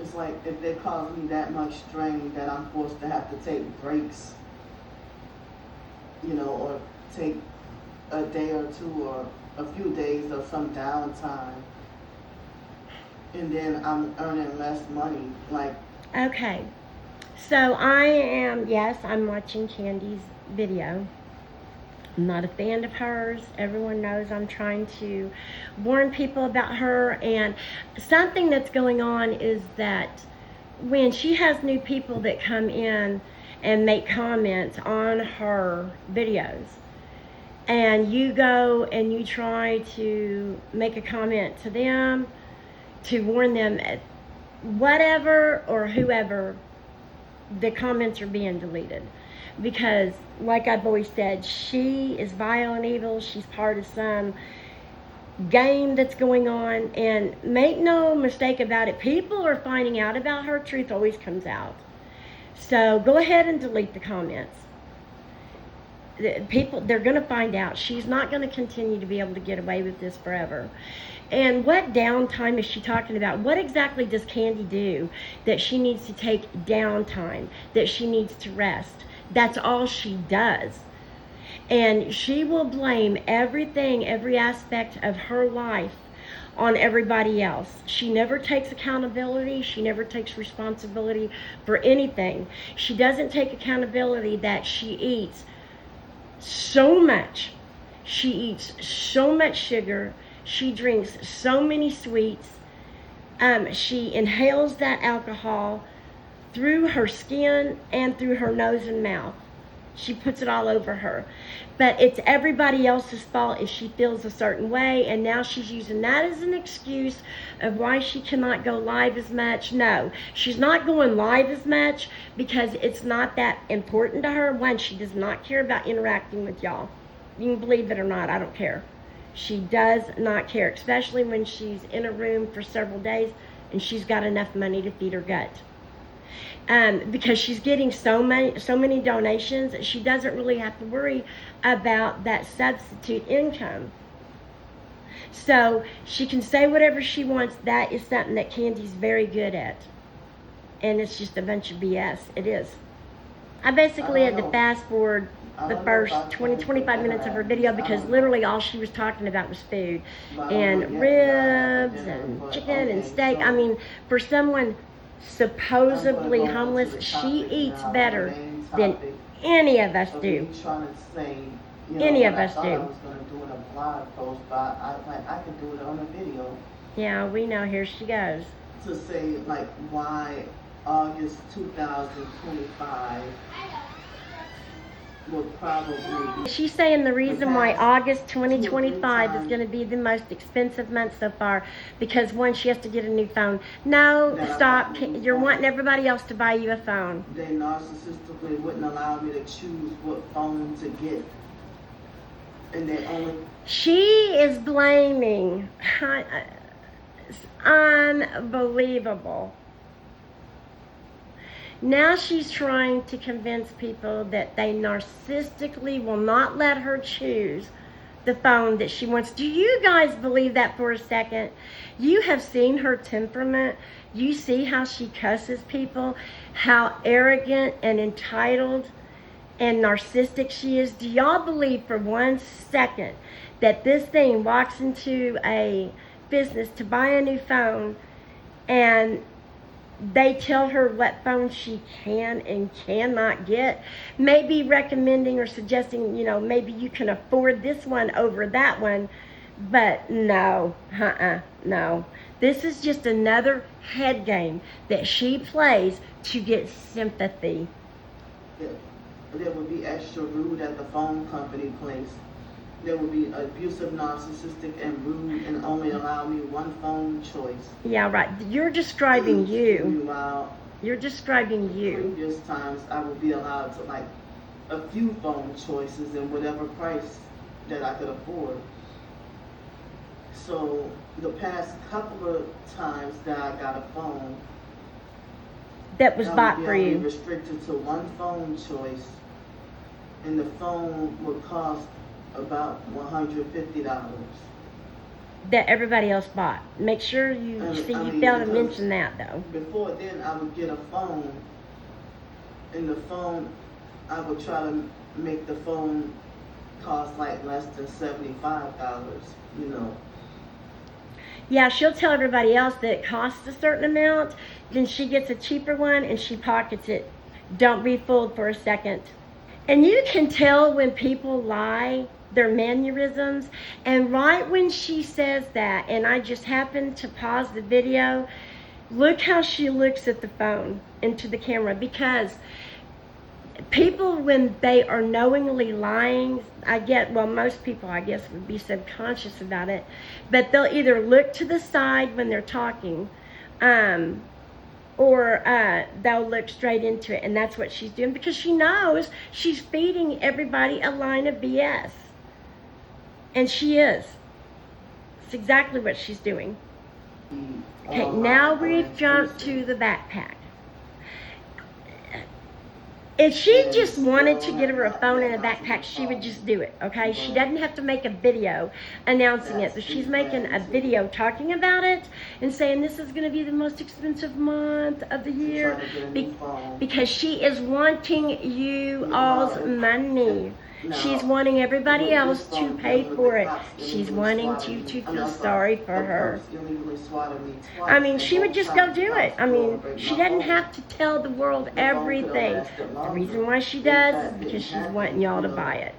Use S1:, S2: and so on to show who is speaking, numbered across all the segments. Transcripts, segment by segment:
S1: it's like if they cause me that much strain that I'm forced to have to take breaks, or take a day or two or a few days of some downtime, and then I'm earning less money. Like,
S2: Okay. So yes, I'm watching Candy's video. I'm not a fan of hers. Everyone knows I'm trying to warn people about her. And something that's going on is that when she has new people that come in and make comments on her videos, and you go and you try to make a comment to them to warn them, whatever or whoever, the comments are being deleted. Because, like I've always said, she is vile and evil. She's part of some game that's going on. And make no mistake about it, people are finding out about her. Truth always comes out. So go ahead and delete the comments. People, they're going to find out. She's not going to continue to be able to get away with this forever. And what downtime is she talking about? What exactly does Candy do that she needs to take downtime, that she needs to rest? That's all she does. And she will blame everything, every aspect of her life on everybody else. She never takes accountability. She never takes responsibility for anything. She doesn't take accountability that she eats so much. She eats so much sugar. She drinks so many sweets. She inhales that alcohol through her skin and through her nose and mouth. She puts it all over her. But it's everybody else's fault if she feels a certain way, and now she's using that as an excuse of why she cannot go live as much. No, she's not going live as much because it's not that important to her. One, she does not care about interacting with y'all. You can believe it or not, I don't care. She does not care, especially when she's in a room for several days and she's got enough money to feed her gut. Because she's getting so many donations, she doesn't really have to worry about that substitute income. So she can say whatever she wants. That is something that Candy's very good at. And it's just a bunch of BS. It is. I basically had to fast forward the first 20-25 minutes of her video because literally all she was talking about was food and ribs and chicken and steak. I mean, for someone supposedly homeless, she eats better than any of us do. Any of us do.
S1: I was going to do it in a blog post, but I could do it on a video.
S2: Yeah, we know. Here she goes.
S1: To say, like, why August 2025 would probably be...
S2: She's saying the reason why August 2025 is going to be the most expensive month so far because one, she has to get a new phone. No, stop. You're wanting everybody else to buy you a phone.
S1: They narcissistically wouldn't allow me to choose what phone to get. And they only...
S2: She is blaming. It's unbelievable. Now she's trying to convince people that they narcissistically will not let her choose the phone that she wants. Do you guys believe that for a second? You have seen her temperament. You see how she cusses people, how arrogant and entitled and narcissistic she is. Do y'all believe for 1 second that this thing walks into a business to buy a new phone and they tell her what phone she can and cannot get, maybe recommending or suggesting, maybe you can afford this one over that one, but no, no. This is just another head game that she plays to get sympathy.
S1: There would be extra rude at the phone company place. There would be abusive, narcissistic, and rude, and only allow me one phone choice.
S2: Yeah, right. You're describing you.
S1: Meanwhile,
S2: you're describing you.
S1: Previous times, I would be allowed to like a few phone choices in whatever price that I could afford. So the past couple of times that I got a phone,
S2: that was bought for you,
S1: restricted to one phone choice, and the phone would cost about $150.
S2: that everybody else bought. Make sure you
S1: I
S2: see, you
S1: mean,
S2: failed to
S1: because
S2: mention that though.
S1: before then, I would get a phone, and the phone, I would try to make the phone cost like less than $75, you know.
S2: Yeah, she'll tell everybody else that it costs a certain amount, then she gets a cheaper one and she pockets it. Don't be fooled for a second. And you can tell when people lie, their mannerisms. And right when she says that, and I just happened to pause the video, look how she looks at the phone into the camera. Because people, when they are knowingly lying, most people, I guess, would be subconscious about it, but they'll either look to the side when they're talking, or they'll look straight into it, and that's what she's doing because she knows she's feeding everybody a line of BS. And she is. It's exactly what she's doing. Okay, now we've jumped to the backpack. If she just wanted to get her a phone and a backpack, she would just do it, okay? She doesn't have to make a video announcing it, but she's making a video talking about it and saying this is going to be the most expensive month of the year because she is wanting you all's money. She's wanting everybody else to pay for it. She's wanting you to feel sorry for her. I mean, she would just go do it. I mean, she doesn't have to tell the world everything. The reason why she does is because she's wanting y'all to buy it.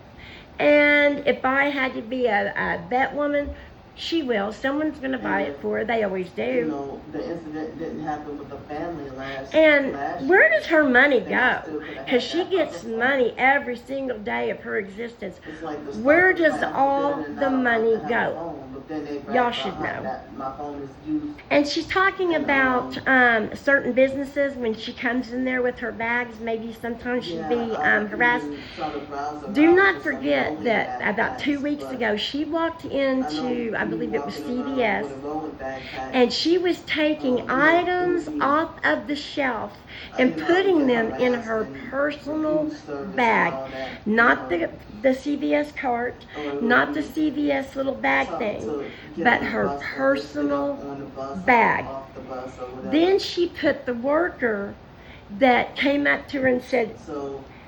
S2: And if I had to be a bet woman, she will. Someone's going to buy it for her. They always do.
S1: You know, the incident didn't happen with the family last
S2: And
S1: year.
S2: where does her money go? Because she gets money every single day of her existence. Where does all the money go? Y'all should know.
S1: My phone is used.
S2: And she's talking about certain businesses when she comes in there with her bags. Maybe sometimes she'd be harassed. Do not forget that about 2 weeks ago, she walked into, I believe it was CVS, and she was taking items off of the shelf and putting them in her personal bag. Not the CVS cart, not the CVS little bag thing, but her personal bag. Then she put the worker that came up to her and said,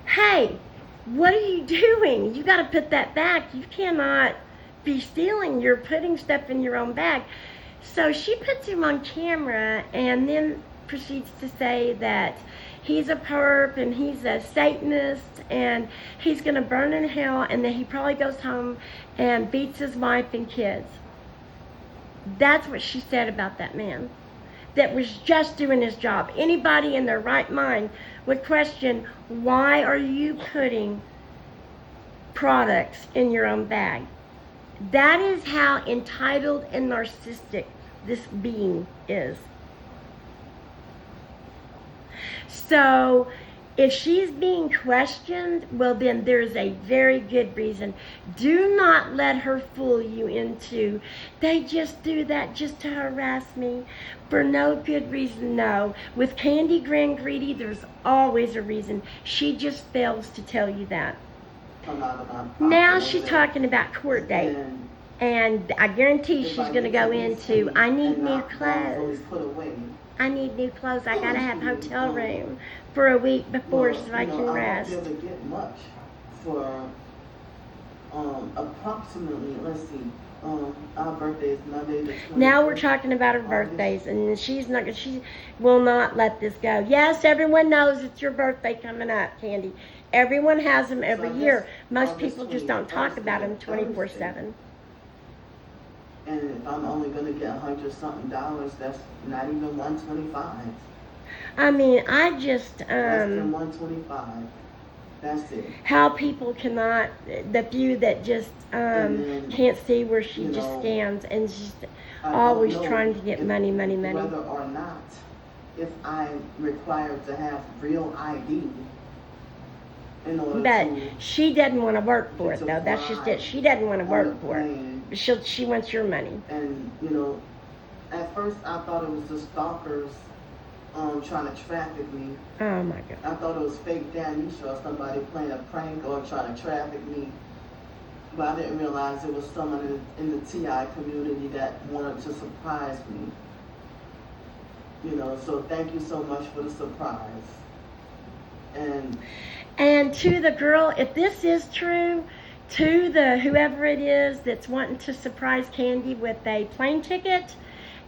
S2: "Hey, what are you doing? You got to put that back. You cannot be stealing. You're putting stuff in your own bag." So she puts him on camera and then proceeds to say that he's a perp and he's a Satanist and he's going to burn in hell, and that he probably goes home and beats his wife and kids. That's what she said about that man that was just doing his job. Anybody in their right mind would question, why are you putting products in your own bag? That is how entitled and narcissistic this being is. So if she's being questioned, well then there's a very good reason. Do not let her fool you into, they just do that just to harass me for no good reason. No. With Kandi Grand Greedy, there's always a reason. She just fails to tell you that. Now she's talking about court date. And I guarantee she's going to go into, I need new clothes. I need new clothes. I got to have hotel room for a week before so I can rest.
S1: I don't really get much for approximately, let's see, our birthday is Monday the 20th.
S2: Now we're talking about her birthdays, and she will not let this go. Yes, everyone knows it's your birthday coming up, Kandi. Everyone has them every year. Most people just don't talk about them 24/7.
S1: And if I'm only going to get $100-something, that's not even $125.
S2: I mean, I just
S1: Less than $125. That's it.
S2: How people cannot, the few that just can't see where she just stands and just always trying to get money.
S1: Whether or not, if I'm required to have real ID in order
S2: but
S1: to,
S2: she doesn't want to work for it though. That's just it. She doesn't want to work for it. She wants your money.
S1: And you know, at first I thought it was the stalkers trying to traffic me.
S2: Oh my God.
S1: I thought it was fake Danisha or somebody playing a prank or trying to traffic me. but I didn't realize it was someone in the TI community that wanted to surprise me. You know, so thank you so much for the surprise.
S2: And to the girl, if this is true, to the whoever it is that's wanting to surprise Candy with a plane ticket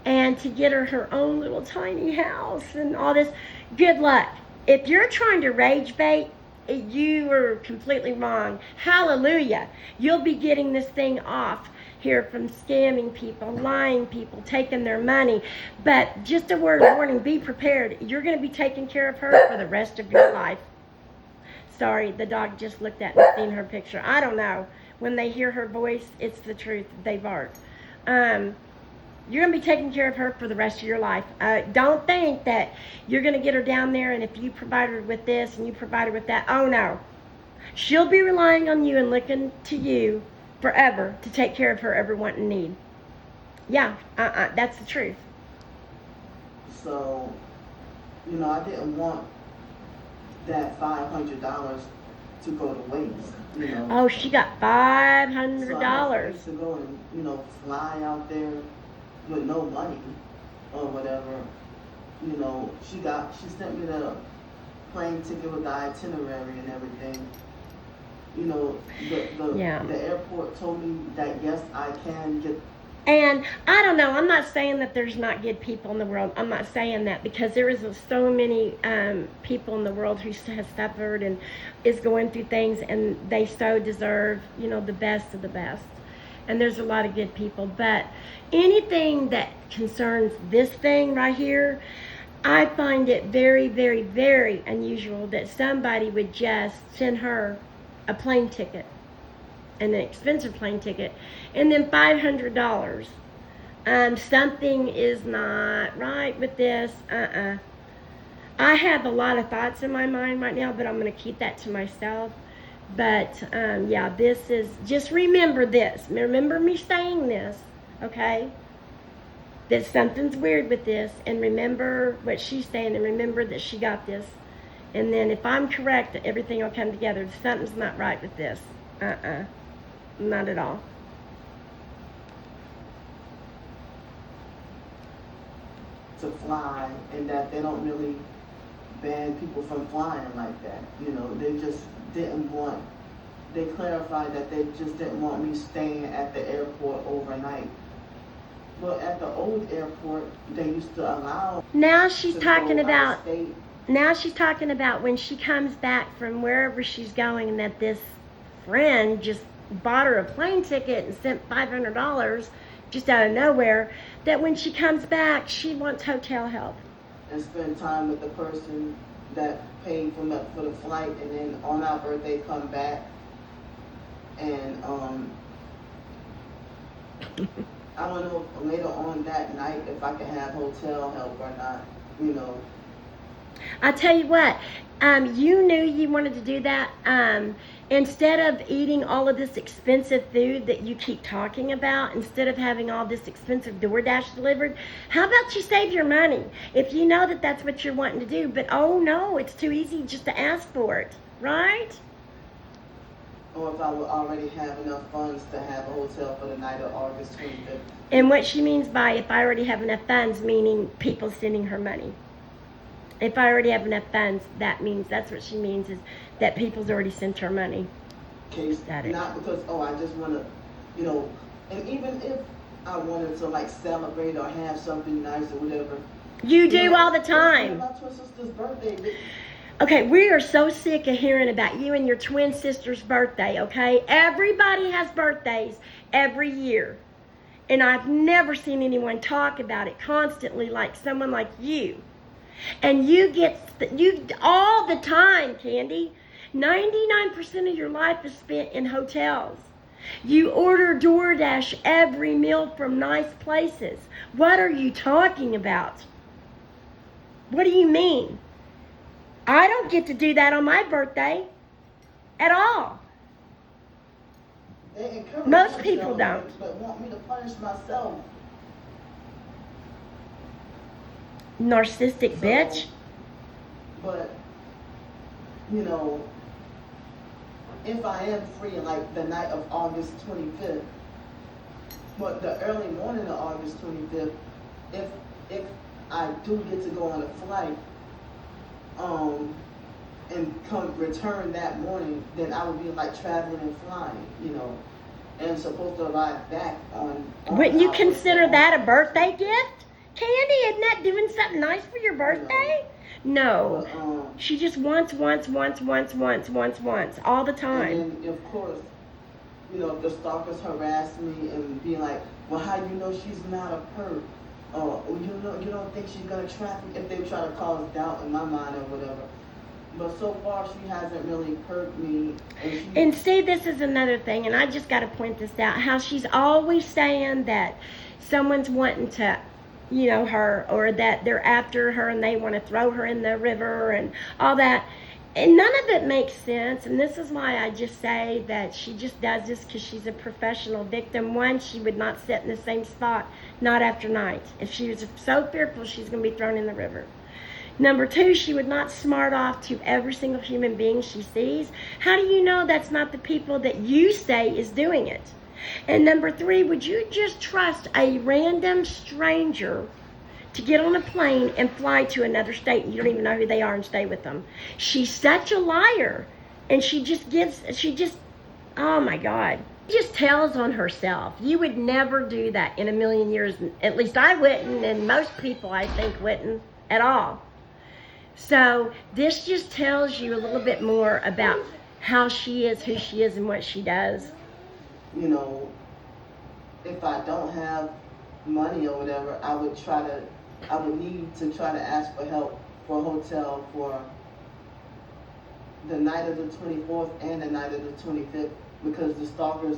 S2: and to get her own little tiny house and all this, good luck. If you're trying to rage bait, you are completely wrong. Hallelujah. You'll be getting this thing off here from scamming people, lying people, taking their money. But just a word of warning, be prepared. You're going to be taking care of her for the rest of your life. Sorry, the dog just looked at and seen her picture. I don't know. When they hear her voice, it's the truth. They bark. You're going to be taking care of her for the rest of your life. Don't think that you're going to get her down there and if you provide her with this and you provide her with that, oh no. She'll be relying on you and looking to you forever to take care of her every want and need. Yeah, that's the truth.
S1: So, you know, I didn't want that $500 to go to waste, you know.
S2: Oh, she got $500.
S1: So I used to go and, you know, fly out there with no money or whatever. You know, she sent me the plane ticket with the itinerary and everything. You know, the airport told me that yes, I can get.
S2: And I don't know, I'm not saying that there's not good people in the world. I'm not saying that, because there is so many people in the world who has suffered and is going through things, and they so deserve, you know, the best of the best. And there's a lot of good people. But anything that concerns this thing right here, I find it very, very, very unusual that somebody would just send her a plane ticket, an expensive plane ticket, and then $500. Something is not right with this. I have a lot of thoughts in my mind right now, but I'm going to keep that to myself. But yeah, this is, just remember this. Remember me saying this, okay? That something's weird with this, and remember what she's saying, and remember that she got this. And then if I'm correct, everything will come together. Something's not right with this. Not at all.
S1: To fly, and that they don't really ban people from flying like that. You know, they just didn't want, they clarified that they just didn't want me staying at the airport overnight. But at the old airport, they used to allow.
S2: Now she's talking about, when she comes back from wherever she's going, and that this friend just bought her a plane ticket and sent $500 just out of nowhere, that when she comes back, she wants hotel help.
S1: And spend time with the person that paid for the flight, and then on our birthday come back. And I don't know if later on that night if I can have hotel help or not, you know.
S2: I tell you what, you knew you wanted to do that. Instead of eating all of this expensive food that you keep talking about, instead of having all this expensive DoorDash delivered, how about you save your money? If you know that that's what you're wanting to do, but oh no, it's too easy just to ask for it, right?
S1: Or if I would already have enough funds to have a hotel for the night of August 25th.
S2: And what she means by if I already have enough funds, meaning people sending her money. If I already have enough funds, that means, that's what she means, is that people's already sent her money.
S1: Not because, oh, I just want to, you know, and even if I wanted to like celebrate or have something nice or whatever.
S2: You do all the time.
S1: It's my twin sister's birthday.
S2: Okay, we are so sick of hearing about you and your twin sister's birthday, okay? Everybody has birthdays every year. And I've never seen anyone talk about it constantly like someone like you. And you all the time, Candy. 99% of your life is spent in hotels. You order DoorDash every meal from nice places. What are you talking about? What do you mean? I don't get to do that on my birthday at all. Most people don't.
S1: But want me to punish myself.
S2: Narcissistic bitch.
S1: But, you know, if I am free, like the night of August 25th, but the early morning of August 25th, if I do get to go on a flight, and return that morning, then I would be like traveling and flying, you know, and supposed to arrive back on
S2: Wouldn't you
S1: hours
S2: consider
S1: later.
S2: that a birthday gift? Candy, isn't that doing something nice for your birthday? No.
S1: But,
S2: She just wants all the time.
S1: and then, of course, you know, if the stalkers harass me and be like, well, how you know she's not a perp? Or you don't think she's gonna traffic, if they try to cause doubt in my mind or whatever. But so far, she hasn't really perked me.
S2: And see, this is another thing, and I just got to point this out, how she's always saying that someone's wanting to, you know, her, or that they're after her and they want to throw her in the river and all that. And none of it makes sense, and this is why I just say that she just does this because she's a professional victim. One, she would not sit in the same spot night after night. If she was so fearful she's going to be thrown in the river. Number two, she would not smart off to every single human being she sees. How do you know that's not the people that you say is doing it? And number three, would you just trust a random stranger to get on a plane and fly to another state and you don't even know who they are and stay with them? She's such a liar. And she just, oh my God. She just tells on herself. You would never do that in a million years. At least I wouldn't, and most people I think wouldn't at all. So this just tells you a little bit more about how she is, who she is, and what she does.
S1: You know, if I don't have money or whatever, I would need to try to ask for help for a hotel for the night of the 24th and the night of the 25th, because the stalkers,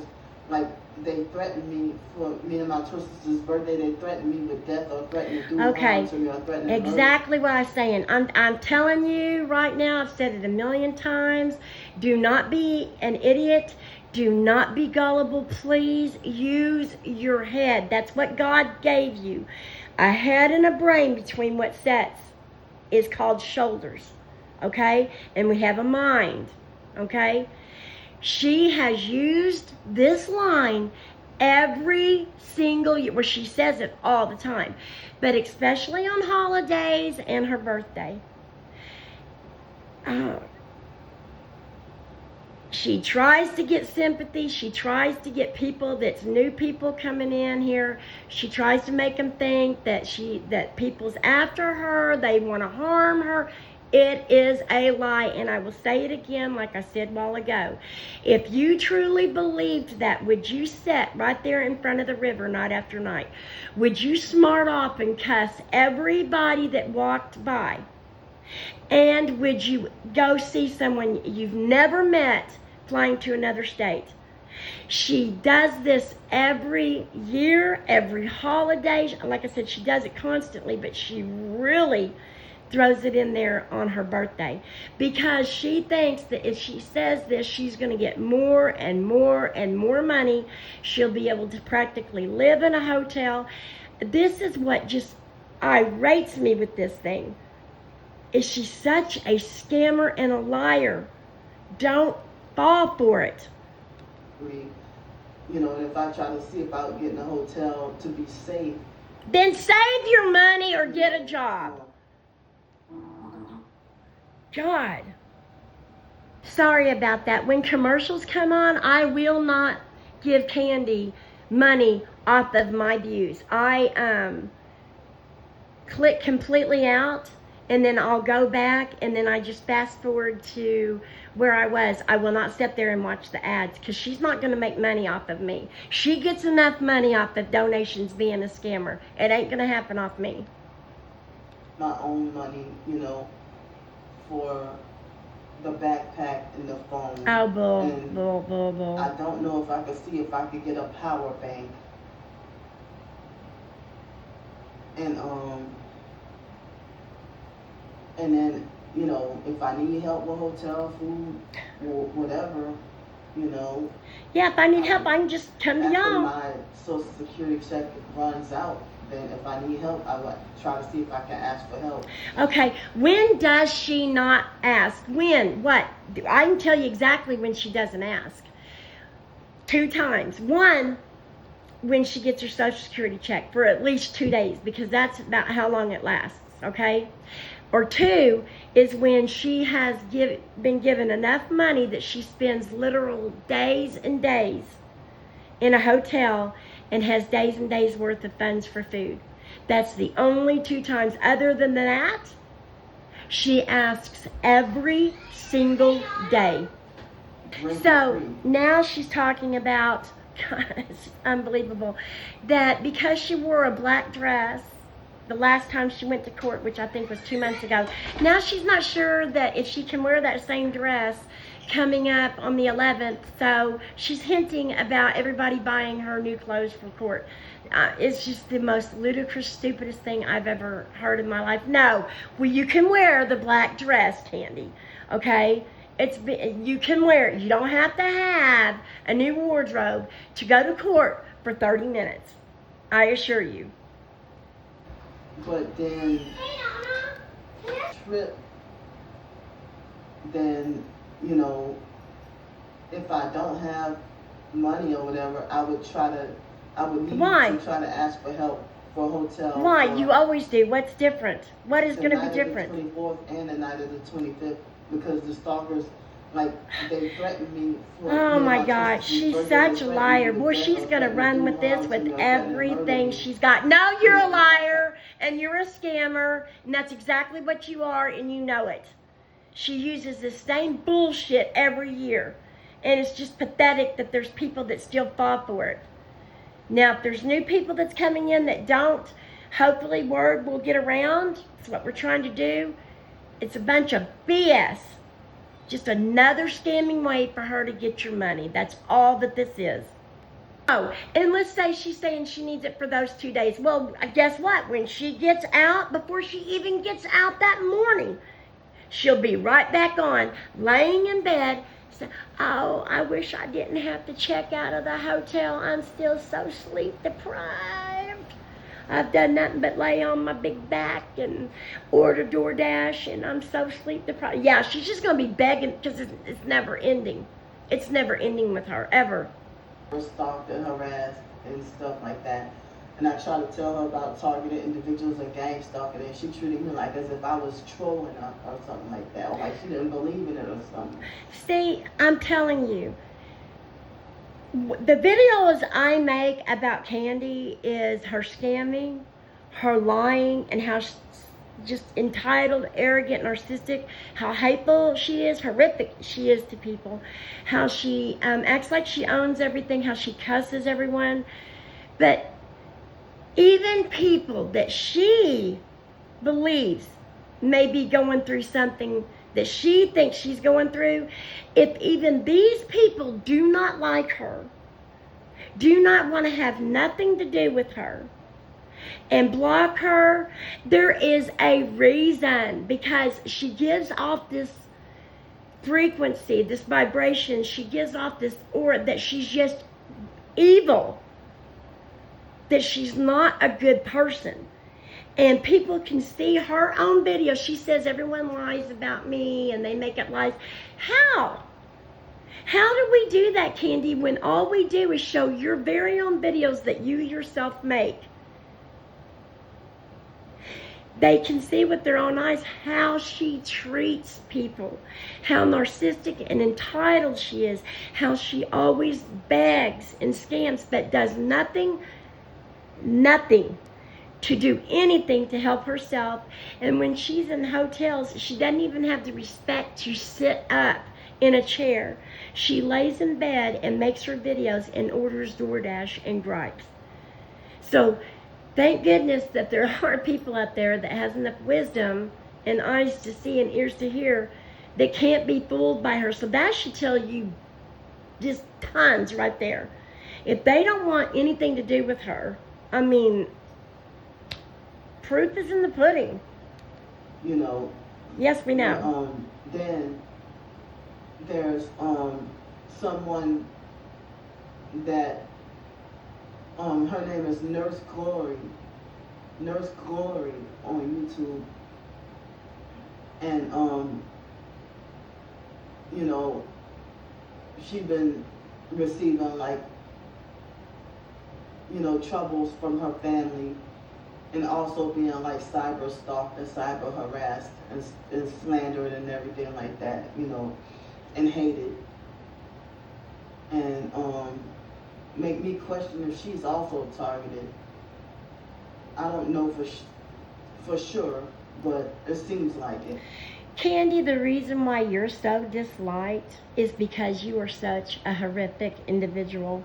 S1: like, they threatened me for me and my twin sister's birthday. They threatened me with death or threatened to do harm to me or threatened
S2: Exactly what I'm saying. I'm telling you right now, I've said it a million times, do not be an idiot. Do not be gullible. Please use your head. That's what God gave you. A head and a brain between what sets is called shoulders. Okay? And we have a mind. Okay? She has used this line every single year, where she says it all the time, but especially on holidays and her birthday. She tries to get sympathy. She tries to get people that's new people coming in here. She tries to make them think that people's after her. They want to harm her. It is a lie, and I will say it again like I said a while ago. If you truly believed that, would you sit right there in front of the river night after night? Would you smart off and cuss everybody that walked by? And would you go see someone you've never met flying to another state? She does this every year, every holiday. Like I said, she does it constantly, but she really throws it in there on her birthday, because she thinks that if she says this, she's going to get more and more and more money. She'll be able to practically live in a hotel. This is what just irates me with this thing, is she's such a scammer and a liar. Don't fall for it.
S1: You know, and if I try to see if I would get in a hotel to be safe,
S2: then save your money or get a job. God. Sorry about that. When commercials come on, I will not give Candy money off of my views. I click completely out, and then I'll go back, and then I just fast forward to where I was. I will not sit there and watch the ads, because she's not going to make money off of me. She gets enough money off of donations being a scammer. It ain't going to happen off me.
S1: My own money, you know, for the backpack and the phone.
S2: Oh, bull.
S1: I don't know if I could see if I could get a power bank. And then, you know, if I need help with hotel, food, or whatever, you know.
S2: Yeah, if I need help, I can just come to
S1: after
S2: y'all.
S1: my Social Security check runs out, then if I need help, I would try to see if I can ask for help.
S2: Okay, when does she not ask? When? What? I can tell you exactly when she doesn't ask. 2 times. One, when she gets her Social Security check for at least 2 days, because that's about how long it lasts, okay? Or 2 is when she has been given enough money that she spends literal days and days in a hotel and has days and days worth of funds for food. That's the only 2 times. Other than that, she asks every single day. So now she's talking about, God, it's unbelievable, that because she wore a black dress the last time she went to court, which I think was 2 months ago, now she's not sure that if she can wear that same dress coming up on the 11th. So she's hinting about everybody buying her new clothes for court. It's just the most ludicrous, stupidest thing I've ever heard in my life. No, well, you can wear the black dress, Candy, okay? You can wear it. You don't have to have a new wardrobe to go to court for 30 minutes. I assure you.
S1: But then trip, then, you know, if I don't have money or whatever, I would need
S2: Why?
S1: to try to ask for help for a hotel.
S2: Why? You always do. What's different? What is going to be different?
S1: The night of the 24th and the night of the 25th, because the stalkers, like, they threatened me.
S2: Oh my God, she's such a liar. Boy, she's going to run with this with everything she's got. No, you're a liar and you're a scammer, and that's exactly what you are, and you know it. She uses the same bullshit every year, and it's just pathetic that there's people that still fall for it. Now, if there's new people that's coming in that don't, hopefully word will get around. That's what we're trying to do. It's a bunch of BS. Just another scamming way for her to get your money. That's all that this is. Oh, and let's say she's saying she needs it for those 2 days. Well, guess what? When she gets out, before she even gets out that morning, she'll be right back on, laying in bed. So, oh, I wish I didn't have to check out of the hotel. I'm still so sleep deprived. I've done nothing but lay on my big back and order DoorDash, and I'm so sleep deprived. Yeah, she's just going to be begging because it's never ending. It's never ending with her, ever.
S1: Stalked and harassed and stuff like that. And I try to tell her about targeted individuals and gang stalking, and she treated me like as if I was trolling her or something like that, or like she didn't believe in it or something.
S2: See, I'm telling you, the videos I make about Candy is her scamming, her lying, and how she's just entitled, arrogant, narcissistic, how hateful she is, horrific she is to people, how she acts like she owns everything, how she cusses everyone. But even people that she believes may be going through something that she thinks she's going through, if even these people do not like her, do not want to have nothing to do with her, and block her, there is a reason, because she gives off this frequency, this vibration. She gives off this aura that she's just evil, that she's not a good person. And people can see her own videos. She says everyone lies about me and they make up lies. How? How do we do that, Candy, when all we do is show your very own videos that you yourself make? They can see with their own eyes how she treats people, how narcissistic and entitled she is, how she always begs and scams, but does nothing to do anything to help herself. And when she's in hotels, she doesn't even have the respect to sit up in a chair. She lays in bed and makes her videos and orders DoorDash and gripes. So thank goodness that there are people out there that has enough wisdom and eyes to see and ears to hear that can't be fooled by her. So that should tell you just tons right there. If they don't want anything to do with her, I mean, proof is in the pudding.
S1: You know.
S2: Yes, we know.
S1: Then there's someone that her name is Nurse Glory, Nurse Glory on YouTube, and you know, she been receiving like, you know, troubles from her family, and also being like cyber stalked and cyber harassed and slandered and everything like that, you know, and hated, and make me question if she's also targeted. I don't know for sure, but it seems like it.
S2: Candy, the reason why you're so disliked is because you are such a horrific individual.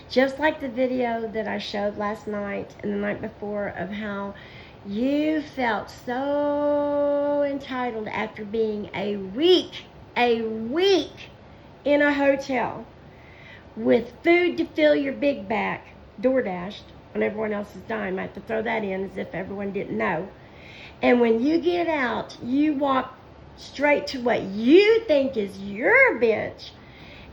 S2: Just like the video that I showed last night and the night before of how you felt so entitled after being a week in a hotel with food to fill your big back, DoorDashed on everyone else's dime. I have to throw that in as if everyone didn't know. And when you get out, you walk straight to what you think is your bench.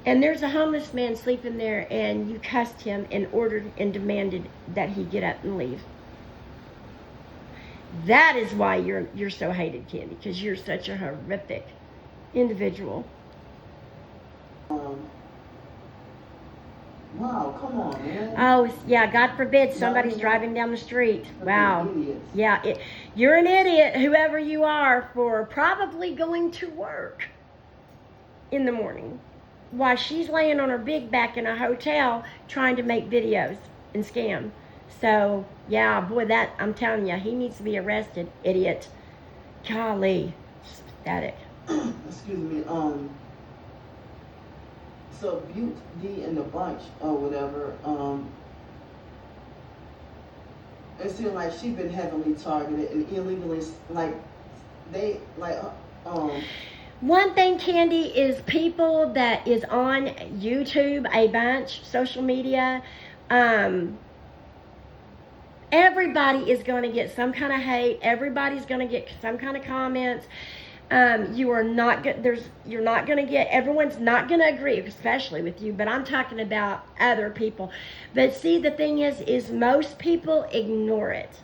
S2: And there's a homeless man sleeping there, and you cussed him and ordered and demanded that he get up and leave. That is why you're so hated, Candy, because you're such a horrific individual.
S1: Wow, come on, man.
S2: Oh, yeah, God forbid somebody's driving down the street. Wow. Yeah, you're an idiot, whoever you are, for probably going to work in the morning while she's laying on her big back in a hotel trying to make videos and scam. So, yeah, boy, that, I'm telling you, he needs to be arrested, idiot. Golly, it's pathetic.
S1: Excuse me, so Butte D and the bunch or whatever, it seemed like she's been heavily targeted and illegally, like, they, like,
S2: One thing, Candy, is people that is on YouTube, a bunch, social media, everybody is going to get some kind of hate. Everybody's going to get some kind of comments. You're not going to get, everyone's not going to agree, especially with you, but I'm talking about other people. But see, the thing is most people ignore it.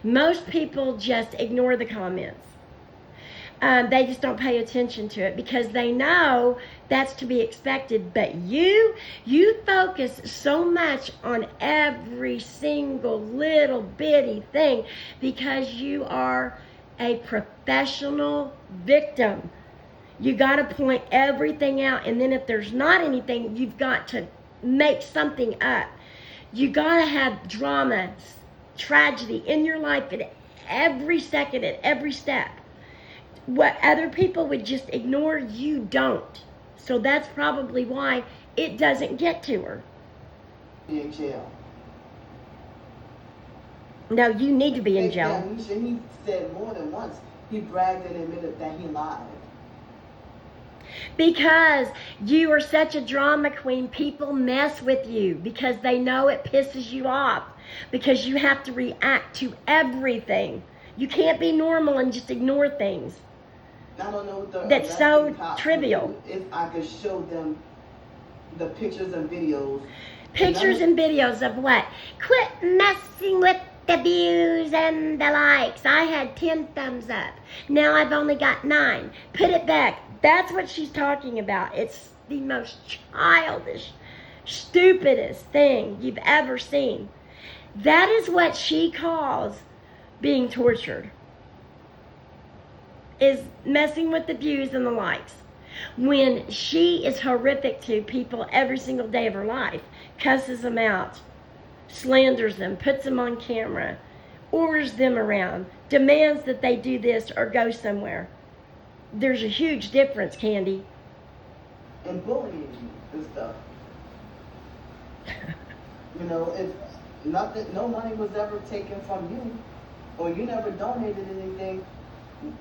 S2: Most people just ignore the comments. They just don't pay attention to it because they know that's to be expected. But you focus so much on every single little bitty thing because you are a professional victim. You got to point everything out, and then if there's not anything, you've got to make something up. You got to have drama, tragedy in your life at every second, at every step. What other people would just ignore, you don't. So that's probably why it doesn't get to her.
S1: In jail.
S2: No, you need to be in jail.
S1: Yeah, he said more than once, he bragged and admitted that he lied.
S2: Because you are such a drama queen, people mess with you because they know it pisses you off. Because you have to react to everything. You can't be normal and just ignore things.
S1: I don't know what
S2: that's so trivial.
S1: If I could show them the pictures and videos.
S2: Pictures and videos of what? Quit messing with the views and the likes. I had 10 thumbs up. Now I've only got 9. Put it back. That's what she's talking about. It's the most childish, stupidest thing you've ever seen. That is what she calls being tortured. Is messing with the views and the likes. When she is horrific to people every single day of her life, cusses them out, slanders them, puts them on camera, orders them around, demands that they do this or go somewhere. There's a huge difference, Candy.
S1: And bullying and stuff. You know, if no money was ever taken from you, or you never donated anything,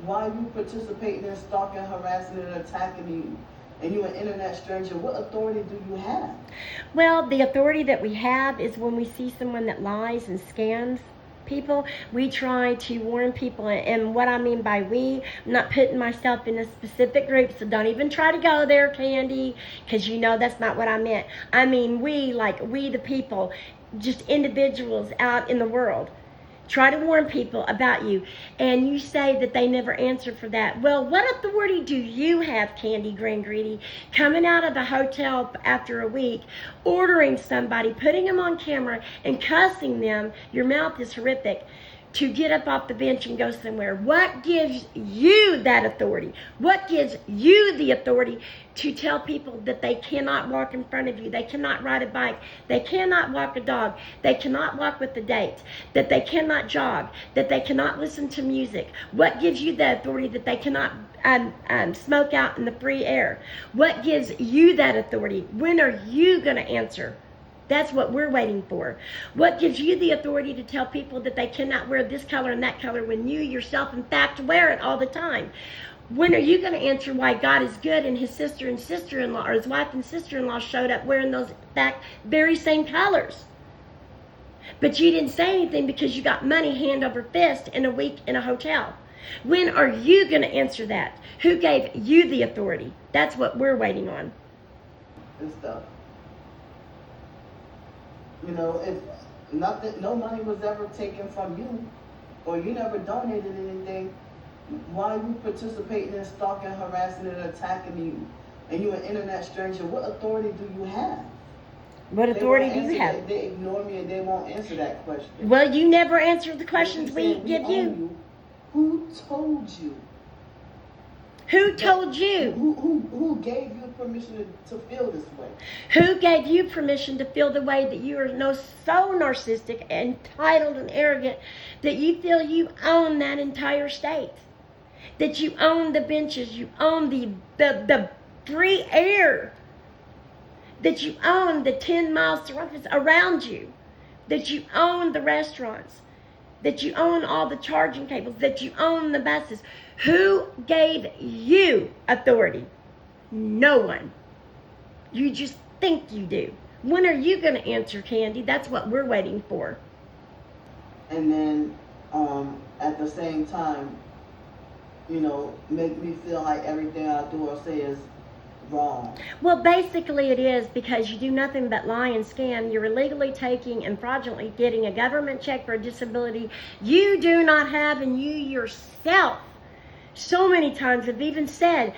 S1: why are you participating in stalking, harassing, and attacking me? And you're an internet stranger. What authority do you have?
S2: Well, the authority that we have is when we see someone that lies and scams people, we try to warn people. And what I mean by we, I'm not putting myself in a specific group, so don't even try to go there, Candy, because you know that's not what I meant. I mean we, like we the people. just individuals out in the world. Try to warn people about you, and you say that they never answer for that. Well, what authority do you have, Candy Grangreedy, coming out of the hotel after a week, ordering somebody, putting them on camera, and cussing them? Your mouth is horrific. To get up off the bench and go somewhere. What gives you that authority? What gives you the authority to tell people that they cannot walk in front of you, they cannot ride a bike, they cannot walk a dog, they cannot walk with the date, that they cannot jog, that they cannot listen to music? What gives you the authority that they cannot smoke out in the free air? What gives you that authority? When are you going to answer? That's what we're waiting for. What gives you the authority to tell people that they cannot wear this color and that color when you yourself, in fact, wear it all the time? When are you going to answer why God is good and his sister and sister-in-law, or his wife and sister-in-law, showed up wearing those very same colors? But you didn't say anything because you got money hand over fist in a week in a hotel. When are you going to answer that? Who gave you the authority? That's what we're waiting on.
S1: And stuff. You know, if no money was ever taken from you, or you never donated anything, why are you participating in stalking, harassing, and attacking you? And you're an internet stranger. What authority do you have?
S2: What authority do you have?
S1: They ignore me and they won't answer that question.
S2: Well, you never answer the questions we give you.
S1: Who told you?
S2: Who told you?
S1: Who gave you permission to feel this way?
S2: Who gave you permission to feel the way that you are so narcissistic, entitled, and arrogant that you feel you own that entire state? That you own the benches, you own the free air, that you own the 10-mile surface around you, that you own the restaurants, that you own all the charging cables, that you own the buses. Who gave you authority? No one. You just think you do. When are you going to answer, Candy? That's what we're waiting for.
S1: And then, at the same time, you know, make me feel like everything I do or say is wrong.
S2: Well, basically it is, because you do nothing but lie and scam. You're illegally taking and fraudulently getting a government check for a disability you do not have, and you yourself so many times have even said,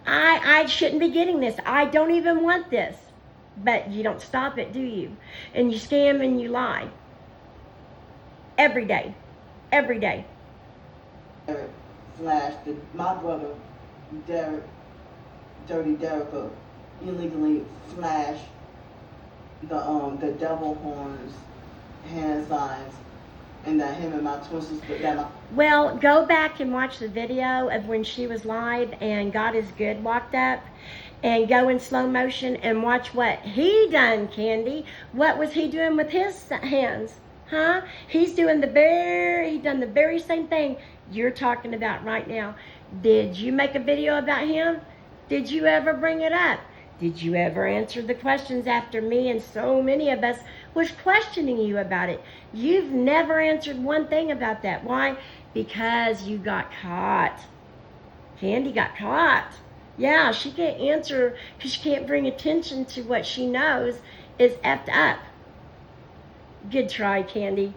S2: I shouldn't be getting this. I don't even want this. But you don't stop it, do you? And you scam and you lie. Every day. Every day.
S1: Derek flashed my brother, Derek, Dirty Derrica, illegally flashed the devil horns, hand signs, and that him and my twin sister.
S2: Well, go back and watch the video of when she was live and God is Good walked up, and go in slow motion and watch what he done, Candy. What was he doing with his hands? Huh? He's doing the very same thing you're talking about right now. Did you make a video about him? Did you ever bring it up? Did you ever answer the questions after me and so many of us was questioning you about it? You've never answered one thing about that. Why? Because you got caught. Candy got caught. Yeah, she can't answer because she can't bring attention to what she knows is effed up. Good try, Candy.